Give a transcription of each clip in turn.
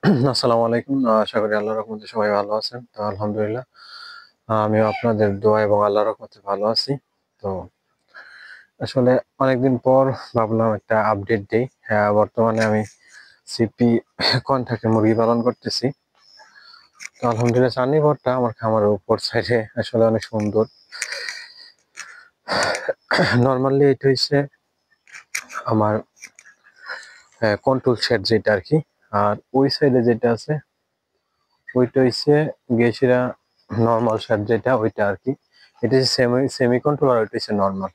আসসালামু আলাইকুম। আশা করি আল্লাহর রহমতে সবাই ভালো আছেন। তো আলহামদুলিল্লাহ আমিও আপনাদের দোয়া এবং আল্লাহর রহমতে ভালো আছি। তো আসলে অনেকদিন পর ভাবলাম একটা আপডেট দেই। হ্যাঁ, বর্তমানে আমি সিপি কন্টাকে মুরগি পালন করতেছি। তো আলহামদুলিল্লাহ চান্দিপুরটা আমার খামারের উপর সাইডে আসলে অনেক সুন্দর। নর্মালি এটা হচ্ছে আমার কন্ট্রোল শেড যেটা আর কি। আর ওই সাইডে যেটা আছে ওইটা হচ্ছে গেছিরা নর্মাল শেড যেটা ওইটা আর কি। এটা হচ্ছে সেমি সেমি কন্ট্রোল আর ওইটা হচ্ছে নর্মাল।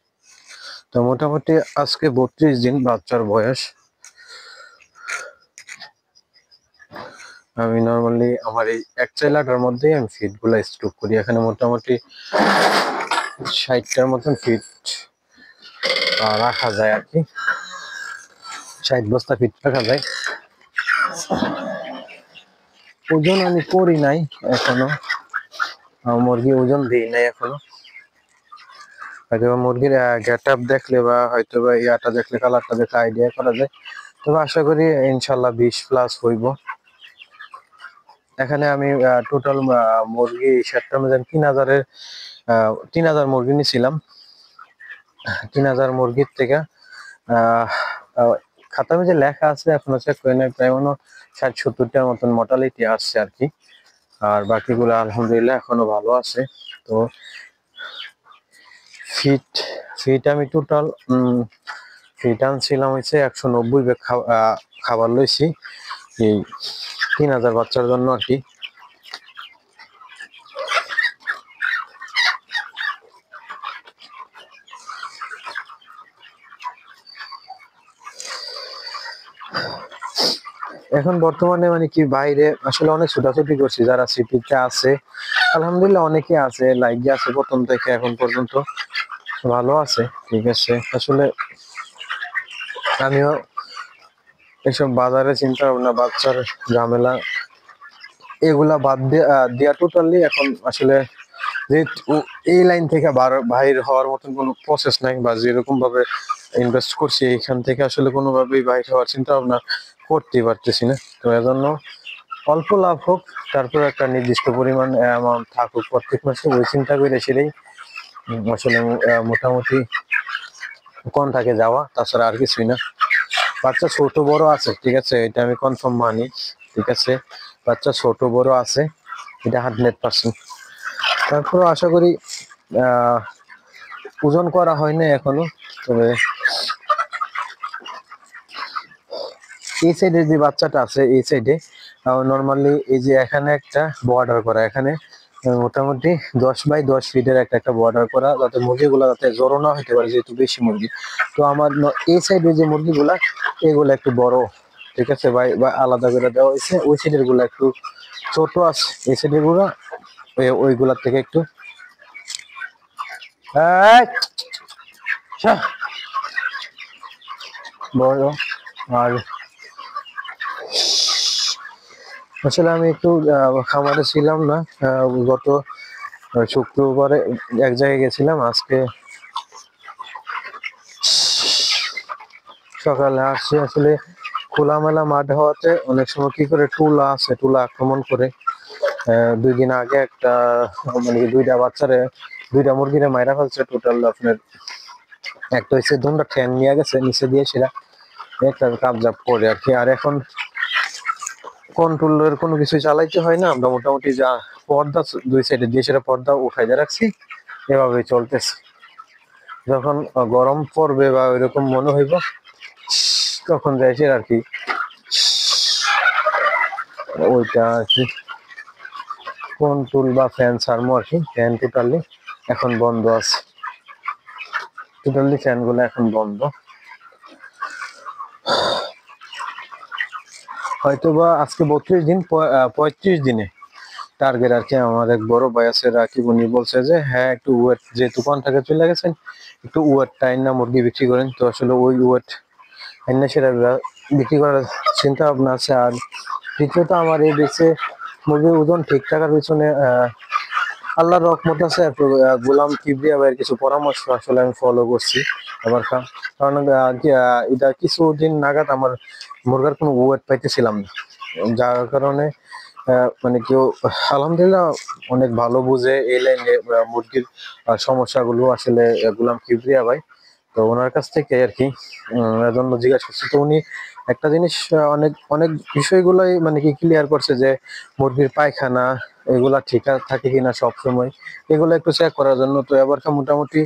তো মোটামুটি আজকে 32 দিন বাচ্চার বয়স। আমি নর্মালি আমার এই এক চাইলাটার মধ্যেই আমি ফিড গুলা স্টক করি। এখানে মোটামুটি 60টার মতন ফিড রাখা যায় আর কি। 60 বস্তা ফিড রাখা যায়। ওজন আমি করি নাই এখনো, মুরগি ওজন দিই নাই এখনো। হয়তো মুরগির গেট আপ দেখলে বা হয়তো বা ইয়াটা দেখলে, কালারটা দেখলে আইডিয়া করা যায়। তবে আশা করি ইনশাল্লাহ 20+ হইব। এখানে আমি টোটাল মুরগি সেটটার মধ্যে 3,000 মুরগি নিয়েছিলাম। 3,000 মুরগির থেকে খাতার মধ্যে লেখা আছে, এখনো চেক করে নাই, প্রায় 60-70টার মতন মর্টালিটি আসছে আর কি। আর বাকিগুলো আলহামদুলিল্লাহ এখনো ভালো আছে। তো ফিট ফিট আমি টোটাল ফিট আনছিলাম হচ্ছে 190 ব্যাগ খাবার লইছি এই 3,000 বাচ্চার জন্য আর কি। এখন বর্তমানে মানে কি বাইরে আসলে অনেক ছোটাছুটি করছি, যারা সিপিতে আছে আলহামদুলিল্লাহ অনেকে আছে, লাইক আছে প্রথম থেকে এখন পর্যন্ত ভালো আছে, ঠিক আছে। আসলে আমিও এসব বাজারে চিন্তা ভাবনা, বাচ্চার ঝামেলা এগুলা বাদ দিয়া টোটালি এখন আসলে এই লাইন থেকে বাইর হওয়ার মতন কোনো প্রসেস নাই, বা যেরকম ভাবে ইনভেস্ট করছি এখান থেকে আসলে কোনোভাবেই বাইর হওয়ার চিন্তা ভাবনা করতেই পারতেছি না। তো এজন্য অল্প লাভ হোক, তারপর একটা নির্দিষ্ট পরিমাণ অ্যামাউন্ট থাকুক প্রত্যেক মাসে, ওই চিন্তা করে সেটাই আসলে মোটামুটি কন্টাকে যাওয়া, তাছাড়া আর কিছুই না। বাচ্চা ছোট বড় আছে, ঠিক আছে, এটা আমি কনফার্ম মানি, ঠিক আছে। বাচ্চা ছোট বড় আছে, এটা 100%। তারপরে আশা করি ওজন করা হয় না এখনো। তবে এই সাইডে যে বাচ্চাটা আছে এই সাইডে নর্মালি এই যে এখানে একটা বর্ডার করা, এখানে মোটামুটি 10 বাই 10 ফিটের একটা বর্ডার করা, যাতে মুরগিগুলা যাতে জড়ো না হতে পারে, যেহেতু বেশি মুরগি। তো আমার এই সাইডে যে মুরগিগুলা এগুলো একটু বড়, ঠিক আছে, বা আলাদা করে দেওয়া হয়েছে। ওই সাইডের গুলা একটু ছোট আছে, এই সাইডের গুলা ওইগুলার থেকে একটু বড়। আর আসলে আমি একটু খামারে ছিলাম না, গত শুক্রবারে এক জায়গায় গেছিলাম, আজকে সকালে আসছি। আসলে খোলামেলা মাঠ হওয়াতে অনেক সময় কি করে টুলা আছে, টুলা আক্রমণ করে। 2 দিন আগে একটা মানে দুইটা মুরগিরে মাইরা ফেলছে। টোটাল আপনার একটা হচ্ছে দুটা ঠ্যাং নিয়ে গেছে নিচে দিয়ে, সেটা একটা কাবজাব করে আর কি। আর এখন কন্ট্রোলের কোনো কিছু চালাইতে হয় না, আমরা মোটামুটি যা পর্দা দুই সাইডে দিয়ে সেটা পর্দা উঠাই দিয়ে রাখছি, এভাবে চলতেছে। যখন গরম পড়বে বা ওইরকম মনে হইব তখন যাইছে আর কি, ওইটা আর কি কন্ট্রোল বা ফ্যান ছাড়মো আর কি। ফ্যান টোটালি এখন বন্ধ আছে, টোটালি ফ্যান গুলো এখন বন্ধ। হয়তোবা আজকে 32 দিন, 35 দিনে টার্গেট আর কি। আমার এক বড় ভাই আছে রাকিব, উনি বলছে যে হ্যাঁ একটু ওয়েট, যে তুফান থেকে চলে গেছেন একটু ওয়েট টাইম না মুরগি বিক্রি করেন। তো আসলে ওই ওয়েট আইনা সেটা বিক্রি করার চিন্তা ভাবনা আছে। আর দ্বিতীয়ত আমার এই দেশে মুরগির ওজন ঠিক থাকার পিছনে আল্লাহর রহমত আছে, গোলাম কিবরিয়া ভাইয়ের কিছু পরামর্শ আসলে আমি ফলো করছি। আবার কারণ এটা কিছুদিন নাগাদ আমার মুরগার কোনো ওয়েট পাইতেছিলাম না, যার কারণে মানে কেউ আলহামদুলিল্লাহ অনেক ভালো বুঝে এই লাইনে মুরগির সমস্যাগুলো আসলে গুলাম কিবরিয়া ভাই। তো ওনার কাছ থেকে আর কি এজন্য জিজ্ঞাসা করছি। তো উনি একটা জিনিস অনেক অনেক বিষয়গুলোই মানে কি ক্লিয়ার করছে যে মুরগির পায়খানা এগুলা ঠিক থাকে কিনা সব সময়, এগুলো একটু চেক করার জন্য। তো এবার মোটামুটি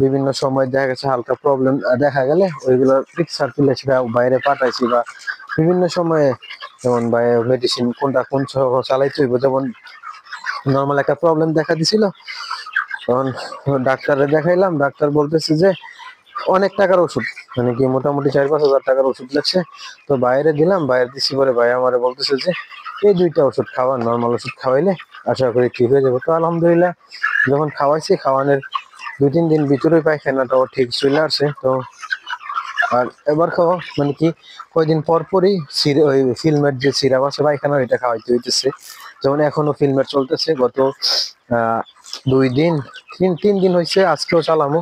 বিভিন্ন সময় দেখা গেছে হালকা প্রবলেম দেখা গেলে ওইগুলো পিকচার তুলে সেটা বাইরে পাঠাইছি, বা বিভিন্ন সময়ে যেমন মেডিসিন কোনটা কোন চালাইতে হইব, যেমন নর্মাল একটা প্রবলেম দেখা দিছিল, তখন ডাক্তারে দেখাইলাম, ডাক্তার বলতেছে যে অনেক টাকার ওষুধ, মানে কি মোটামুটি 4-5 হাজার টাকার ওষুধ লাগছে। তো বাইরে দিলাম, বাইরে দিছি পরে ভাই আমারে বলতেছে যে এই 2টা ওষুধ খাওয়ান, নর্মাল ওষুধ খাওয়াইলে আশা করি ঠিক হয়ে যাবে। তো আলহামদুলিল্লাহ যখন খাওয়াইছি, খাওয়ানোর 2-3 দিন ভিতরে পায়খানাটাও ঠিক চলে আসছে। তো আর এবার খাওয়া মানে কি কয়দিন পর পরই ওই ফিল্মের যে সিরাপ আছে পায়খানা ওইটা খাওয়াইতে হইতেছে। যেমন এখনো ফিল্মের চলতেছে, গত 2 দিন 3 দিন হয়েছে, আজকেও চালামো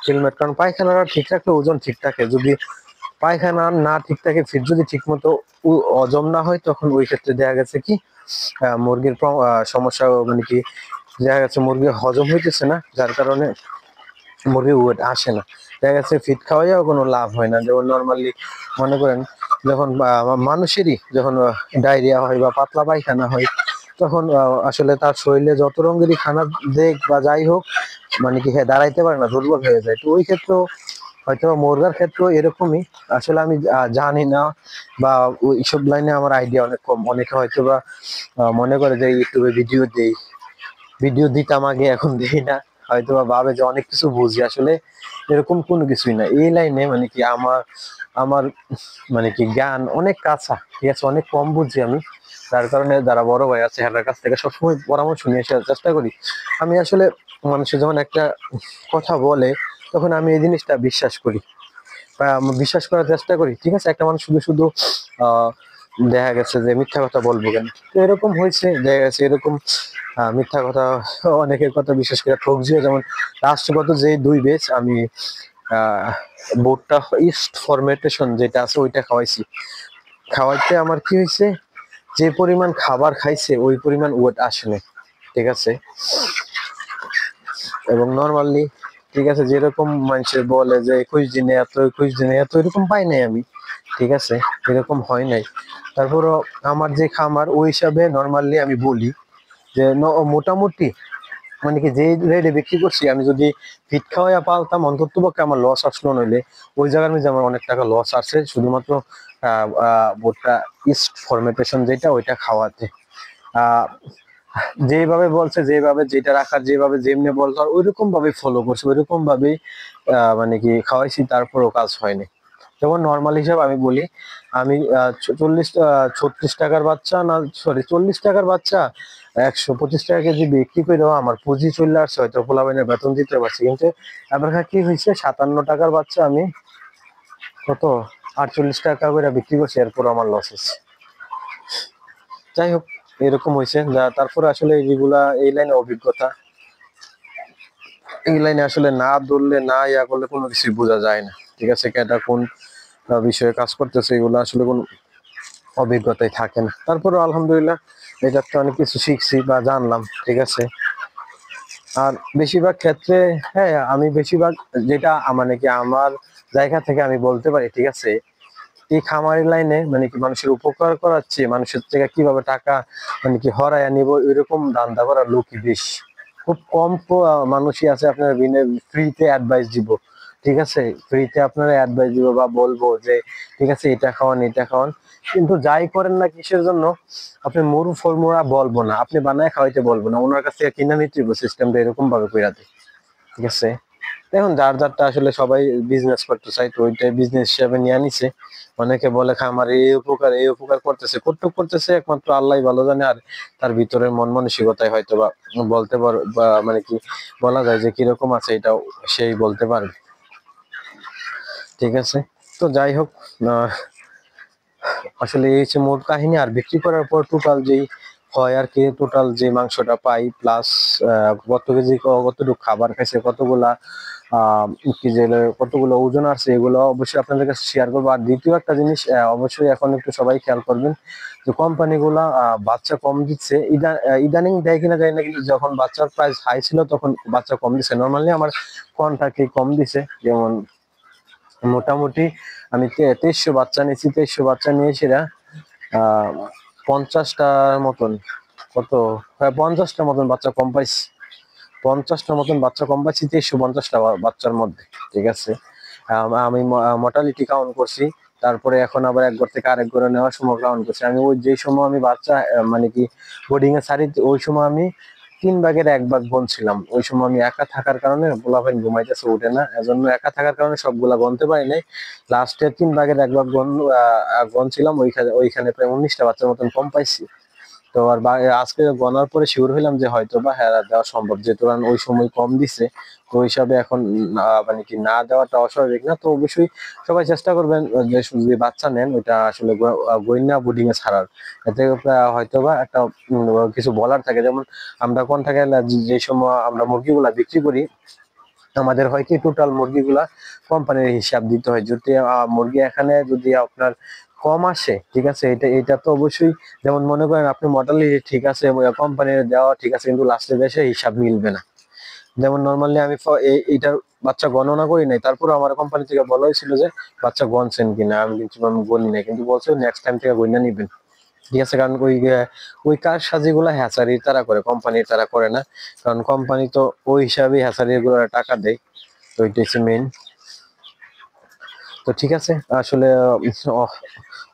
ফিল্মের। কারণ পায়খানাটা ঠিক রাখলে ওজন ঠিক থাকে, যদি পায়খানা না ঠিক থাকে, ফিট যদি ঠিক মতো হজম না হয়, তখন ওই ক্ষেত্রে দেখা গেছে কি মুরগির সমস্যা, মানে কি দেখা গেছে মুরগি হজম হইতেছে না, যার কারণে মুরগির ওয়েট আসে না। দেখা গেছে ফিট খাওয়াইয়াও কোনো লাভ হয় না। যেমন নর্মালি মনে করেন যখন মানুষেরই যখন ডায়রিয়া হয় বা পাতলা পায়খানা হয়, তখন আসলে তার শরীরে যত রঙেরই খানা দেখ বা যাই হোক, মানে কি দাঁড়াইতে পারে না, দুর্বল হয়ে যায়। তো ওই ক্ষেত্রেও হয়তো মুরগার ক্ষেত্রেও এরকমই। আসলে আমি জানি না, বা এইসব লাইনে আমার আইডিয়া অনেক কম। অনেকে হয়তো বা মনে করে যে ইউটিউবে ভিডিও দিতাম আগে, এখন দিই না, হয়তো বা ভাবে যে অনেক কিছু বুঝি। আসলে এরকম কোনো কিছুই না। এই লাইনে মানে কি আমার আমার মানে কি জ্ঞান অনেক কাঁচা, ঠিক আছে, অনেক কম বুঝি আমি। যার কারণে যারা বড় ভাই আছে তাদের কাছ থেকে সবসময় পরামর্শ নিয়ে আসার চেষ্টা করি। আমি আসলে মানুষের যখন একটা কথা বলে, তখন আমি এই জিনিসটা বিশ্বাস করি বা বিশ্বাস করার চেষ্টা করি। ঠিক আছে, একটা মানুষ শুধু শুধু আহ দেখা গেছে যে মিথ্যা কথা বলবো কেন? তো এরকম হয়েছে, দেখা গেছে এরকম মিথ্যা কথা, অনেকের কথা বিশ্বাস করে ঠকছিও। যেমন রাষ্ট্রগত যে 2 ব্যাচ আমি আহ বোর্ডটা ইস্ট ফরমেন্টেশন যেটা আছে ওইটা খাওয়াইছি। খাওয়াইতে আমার কি হয়েছে, যে পরিমাণ খাবার খাইছে ওই পরিমাণ ওয়েট আসেনি, ঠিক আছে। এবং নর্মালি ঠিক আছে, যেরকম মানুষের বলে যে 21 দিনে এত, 21 দিনে এত, এরকম পাই নাই আমি, ঠিক আছে, এরকম হয় নাই। তারপরও আমার যে খামার ওই হিসাবে নর্মালি আমি বলি যে মোটামুটি মানে কি যে রেটে বিক্রি করছি, আমি যদি ফিট খাওয়াইয়া পালতাম অন্তত পক্ষে আমার লস আসলো, নইলে ওই জায়গার মধ্যে আমার অনেক টাকা লস আসছে শুধুমাত্র বোটটা ইস্ট ফরমেন্টেশন যেটা ওইটা খাওয়াতে। আহ যেভাবে বলছে, যেভাবে যেটা রাখার, যেভাবে যেমনি বলতো ওইরকম ভাবে ফলো করছে, ওইরকম ভাবেই মানে কি খাওয়াইছি, তারপরও কাজ হয়নি। যেমন নর্মাল হিসাব আমি বলি, আমি 36 টাকার বাচ্চা, না সরি 40 টাকার বাচ্চা 125 টাকা কেজি বিক্রি করেও আমার পুঁজি চলে আসছে, হয়তো পোলাপাইনের বেতন দিতে পারছি। কিন্তু এবার কি হয়েছে, 57 টাকার বাচ্চা আমি কত 48 টাকা করে বিক্রি করছি, এরপর আমার লস হচ্ছে। যাই হোক, এরকম হয়েছে যা। তারপরে আসলে এইগুলা এই লাইনে অভিজ্ঞতা, এই লাইনে আসলে না ধরলে না ইয়া করলে কোনো কিছু বোঝা যায় না, ঠিক আছে। কেটা কোন বিষয়ে কাজ করতেছে এগুলো আসলে কোনো অভিজ্ঞতাই থাকে না। তারপরে আলহামদুলিল্লাহ এটাতে অনেক কিছু শিখছি বা জানলাম, ঠিক আছে। আর বেশিরভাগ ক্ষেত্রে হ্যাঁ, আমি বেশিরভাগ যেটা মানে কি আমার জায়গা থেকে আমি বলতে পারি, ঠিক আছে, এই খামারি লাইনে মানে কি মানুষের উপকার করাচ্ছে, মানুষের থেকে কিভাবে টাকা মানে কি হরাইয়া নিব এরকম ধান্দা করার লোকই বেশি। খুব কম মানুষই আছে আপনার বিনা ফ্রিতে অ্যাডভাইস দিব, ঠিক আছে, ফ্রিতে আপনারা অ্যাডভাইস দিব বা বলবো যে ঠিক আছে এটা খাওয়ান এটা খাওয়ান। কিন্তু যাই করেন না কিসের জন্য, আপনি মরু ফর্মুলা বলবো না, আপনি বানায় খাওয়াইতে বলবো না, ওনার কাছ থেকে কিনে নিতে সিস্টেমটা এরকম ভাবে কইরা দেয়, ঠিক আছে। দেখুন যার যারটা আসলে সবাই বিজনেস করতে চাই, তো ওইটাই বিজনেস হিসাবে নিয়ে আনিছে। অনেকে বলে খামার এই উপকার করতেছে, কতটুক করতেছে একমাত্র আল্লাহ ভালো জানে। আর তার ভিতরের মন মানসিকতায় হয়তো বা বলতে পার বা মানে কি বলা যায় যে কিরকম আছে এটাও সেই বলতে পারবে, ঠিক আছে। তো যাই হোক, আসলে এই হচ্ছে মোট কাহিনী। আর বিক্রি করার পর টোটাল যেই হয় আর কি, টোটাল যে মাংসটা পাই প্লাস কত কেজি কতটুকু খাবার খাইছে, কতগুলা কি যে কতগুলো ওজন আছে, এগুলো অবশ্যই আপনাদের কাছে শেয়ার করবো। আর দ্বিতীয় একটা জিনিস অবশ্যই এখন একটু সবাই খেয়াল করবেন যে কোম্পানি গুলা বাচ্চা কম দিচ্ছে, ইদানিং দেয় কিনা যায় না, কিন্তু যখন বাচ্চার প্রাইস হাই ছিল তখন বাচ্চা কম দিচ্ছে। নর্মালি আমার কন্টাক্টে কম দিছে, যেমন মোটামুটি আমি 2300 বাচ্চা নিয়েছি, 2300 বাচ্চা নিয়ে সেটা 50টার মতন, কত, 50টা মতন বাচ্চা কম পাইছি, 50টা মতন বাচ্চা কম পাইছি 350টা বাচ্চার মধ্যে, ঠিক আছে। আমি মর্টালিটি কাউন্ট করছি, তারপরে এখন আবার এক ঘর থেকে আরেক ঘরে নেওয়ার সময় কাউন্ট করছি। আমি ওই যে সময় আমি বাচ্চা মানে কি বোর্ডিং এ ছাড়ি, ওই সময় আমি 3/1 গনছিলাম। ওই সময় আমি একা থাকার কারণে, পোলাপাইন ঘুমাইতেছে উঠে না, এজন্য একা থাকার কারণে সবগুলা গনতে পারি নাই। লাস্টে 3/1 গনছিলাম, ওইখানে প্রায় 19টা বাচ্চার মতন কম পাইছি। তো আর আজকে গনার পরে শিওর হইলাম যে হয়তো বা হ্যাঁ দেওয়া সম্ভব, যেহেতু ওই সময় কম দিছে। তো ওই হিসাবে এখন মানে কি না দেওয়াটা অস্বাভাবিক না। তো অবশ্যই সবাই চেষ্টা করবেন যে যদি বাচ্চা নেন ওইটা আসলে গইনা বোর্ডিং এ ছাড়ার, এতে হয়তো বা একটা কিছু বলার থাকে। যেমন আমরা কোন থাকে যে সময় আমরা মুরগিগুলা বিক্রি করি, আমাদের হয় কি টোটাল মুরগিগুলা কোম্পানির হিসাব দিতে হয়। যদি মুরগি এখানে যদি আপনার কম আসে, ঠিক আছে, এটা তো অবশ্যই, যেমন মনে করেন আপনি মডেল ঠিক আছে, কোম্পানির দেওয়া ঠিক আছে, কিন্তু লাস্টে দেশে হিসাব মিলবে না। যেমন নর্মালি আমি এইটার বাচ্চা গণনা করি নাই, তারপর আমার কোম্পানি থেকে বলা হয়েছিল যে বাচ্চা গনছেন কিনা, আমি কিন্তু আমি গনি নাই, কিন্তু বলছে নেক্সট টাইম থেকে গইনা নিবেন, ঠিক আছে। কারণ ওই কার সাজিগুলা হ্যাচারির তারা করে, কোম্পানির তারা করে না। কারণ কোম্পানি তো ওই হিসাবে হ্যাচারির গুলো টাকা দেয়, তো ওইটা হচ্ছে মেইন। তো ঠিক আছে, আসলে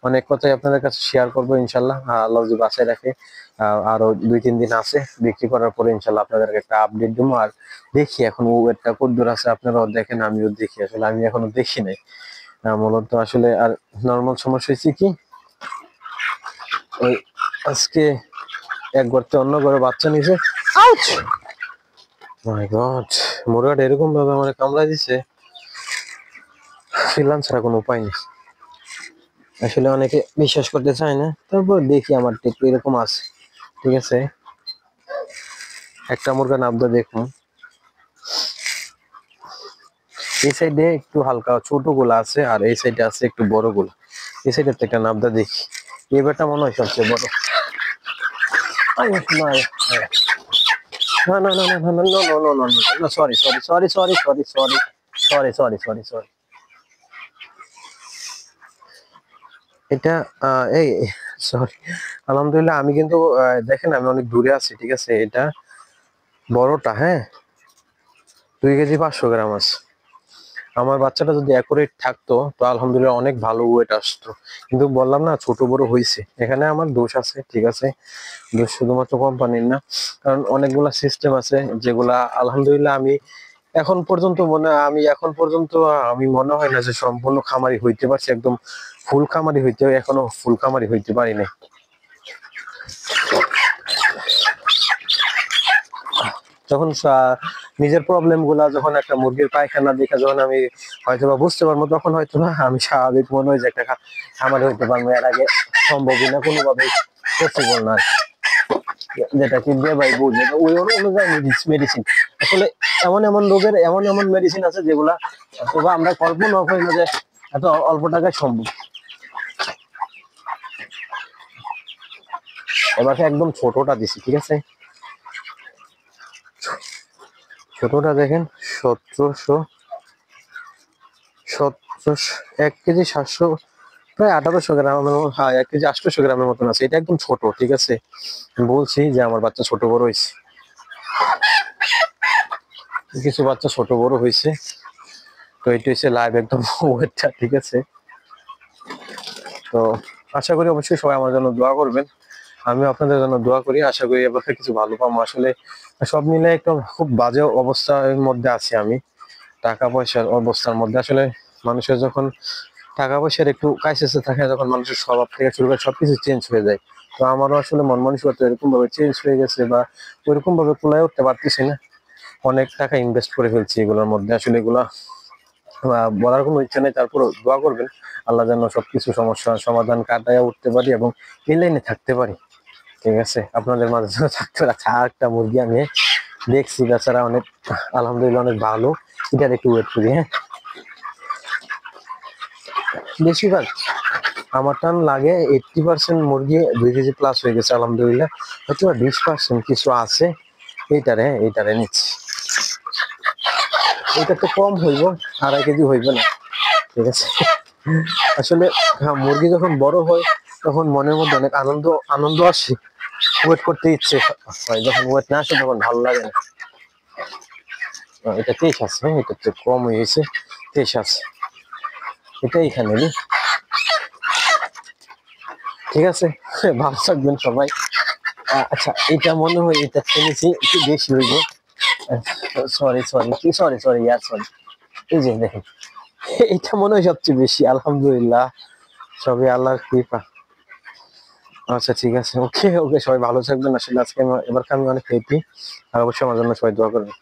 অনেক কথাই আপনাদের কাছে শেয়ার করবো ইনশাল্লাহ, আল্লাহ যদি বাসায় রাখে। আরো 2-3 দিন আছে বিক্রি করার পরে ইনশাল্লাহ আপনাদেরকে একটা আপডেট দেবো। আর দেখি এখন ওয়েটটা কতদূর আছে, আপনারাও দেখেন আমিও দেখি, আসলে আমি এখনো দেখি নাই মূলত আসলে। আর নর্মাল সমস্যা হয়েছে কি, ওই আজকে এক ঘরতে অন্য ঘরে বাচ্চা নিছে, মাই গড, মুরগাটা এরকম ভাবে আমার কামড়া দিছে, ফিলান ছাড়া কোনো উপায় নেই। আসলে অনেকে বিশ্বাস করতে চায় না, তারপর দেখি আমার একটু এরকম আছে, ঠিক আছে। একটা মুরগা নাবদা দেখুন, এই সাইডে একটু হালকা ছোট গুলা আছে, আর এই সাইডে আছে একটু বড় গুলা। এই সাইডে একটা নাবদা দেখি, এবারটা মনে হয় সবচেয়ে বড়। না না না না না না না না না, sorry sorry sorry sorry sorry sorry sorry sorry sorry sorry, এটা এই সরি, আলহামদুলিল্লাহ। আমি কিন্তু দেখেন আমি অনেক দূরে আছি, ঠিক আছে। এটা বড়টা, হ্যাঁ, 2 কেজি 500 গ্রাম আছে। আমার বাচ্চাটা যদি অ্যাকুরেট থাকতো তো আলহামদুলিল্লাহ অনেক ভালো ওয়েট আসতো, কিন্তু বললাম না ছোট বড় হয়েছে, এখানে আমার দোষ আছে, ঠিক আছে। দোষ শুধুমাত্র কোম্পানির না, কারণ অনেকগুলা সিস্টেম আছে যেগুলা আলহামদুলিল্লাহ আমি এখন পর্যন্ত আমি মনে হয় না যে সম্পূর্ণ খামারি হইতে পারছি, একদম ফুল খামারি হইতে, এখনো ফুল খামারি হইতে পারি না। যখন নিজের প্রবলেম গুলা, যখন একটা মুরগির পায়খানা দেখে যখন আমি হয়তো বা বুঝতে পারবো, তখন হয়তো বা আমি স্বাভাবিক মনে হয় যে একটা খামারি হইতে পারবো। এর আগে সম্ভবই না, কোনোভাবেই পসিবল না, যেটা কি দিয়ে ভাই বুঝে ওই অনুযায়ী মেডিসিন। আসলে এমন এমন রোগের এমন এমন মেডিসিন আছে যেগুলা অথবা আমরা কল্পনা করি না যে এত অল্প টাকায় সম্ভব। এবারে একদম ছোটটা দিছি, ঠিক আছে, ছোটটা দেখেন, 1700 1 কেজি 700, প্রায় 1800 গ্রাম, হ্যাঁ 1 কেজি 800 গ্রামের মতন আছে। এটা একদম ছোট, ঠিক আছে। বলছি যে আমার বাচ্চা ছোট বড় হয়েছে, কিছু বাচ্চা ছোট বড় হয়েছে। তো এটা হচ্ছে লাইভ একদম ওয়েটটা, ঠিক আছে। তো আশা করি অবশ্যই সবাই আমার জন্য দোয়া করবেন, আমি আপনাদের জন্য দোয়া করি। আশা করি এবার কিছু ভালো পাবো। আসলে সব মিলে একটা খুব বাজে অবস্থার মধ্যে আছি আমি, টাকা পয়সার অবস্থার মধ্যে। আসলে মানুষের যখন টাকা পয়সার একটু ক্রাইসিসে থাকে, যখন মানুষের স্বভাব থেকে শুরু করে সবকিছু চেঞ্জ হয়ে যায়। তো আমারও আসলে মন মানসিকতা এরকম ভাবে চেঞ্জ হয়ে গেছে, বা ওইরকম ভাবে কুলায় উঠতে পারতেছি না। অনেক টাকা ইনভেস্ট করে ফেলছি এগুলোর মধ্যে, আসলে এগুলা বলার কোনো ইচ্ছা নেই। তারপর দোয়া করবেন আল্লাহ যেন সবকিছু সমস্যার সমাধান কাটায় উঠতে পারি এবং এই লাইনে থাকতে পারি। ঠিক আছে, আপনাদের মাঝে যেন থাকতে পারছে। আর একটা মুরগি আমি দেখছি বেচারা অনেক, আলহামদুলিল্লাহ অনেক ভালো। এটার একটু ওয়েট করি। হ্যাঁ, বেশিরভাগ আমার টান লাগে 80% মুরগি 2 কেজি প্লাস হয়ে গেছে আলহামদুলিল্লাহ। হয়তো 20% কিছু আছে। এইটারে নিচ্ছি। এটা তো কম হইব, 2.5 কেজি হইবে না। ঠিক আছে, আসলে হ্যাঁ, মুরগি যখন বড় হয় তখন মনের মধ্যে অনেক আনন্দ আনন্দ আসে, ওয়েট করতে ইচ্ছে হয়। যখন ওয়েট না আসে তখন ভালো লাগে না। এটা 23 আছে, হ্যাঁ, এটা তো কম হয়ে গেছে। 23 আছে, এটা এখানে নি। ঠিক আছে, ভালো থাকবেন সবাই। আচ্ছা, এটা মনে হয় এটা কিনেছি একটু বেশি হইব। সরি সরি সরি সরি ইয়ার সরি। এই যে দেখেন, এটা মনে হয় সবচেয়ে বেশি। আলহামদুলিল্লাহ, সবই আল্লাহর কৃপা। আচ্ছা ঠিক আছে, ওকে ওকে, সবাই ভালো থাকবেন। আসলে আজকে এবার আমি অনেক হ্যাপি। আর অবশ্যই আমার জন্য সবাই দোয়া করবেন।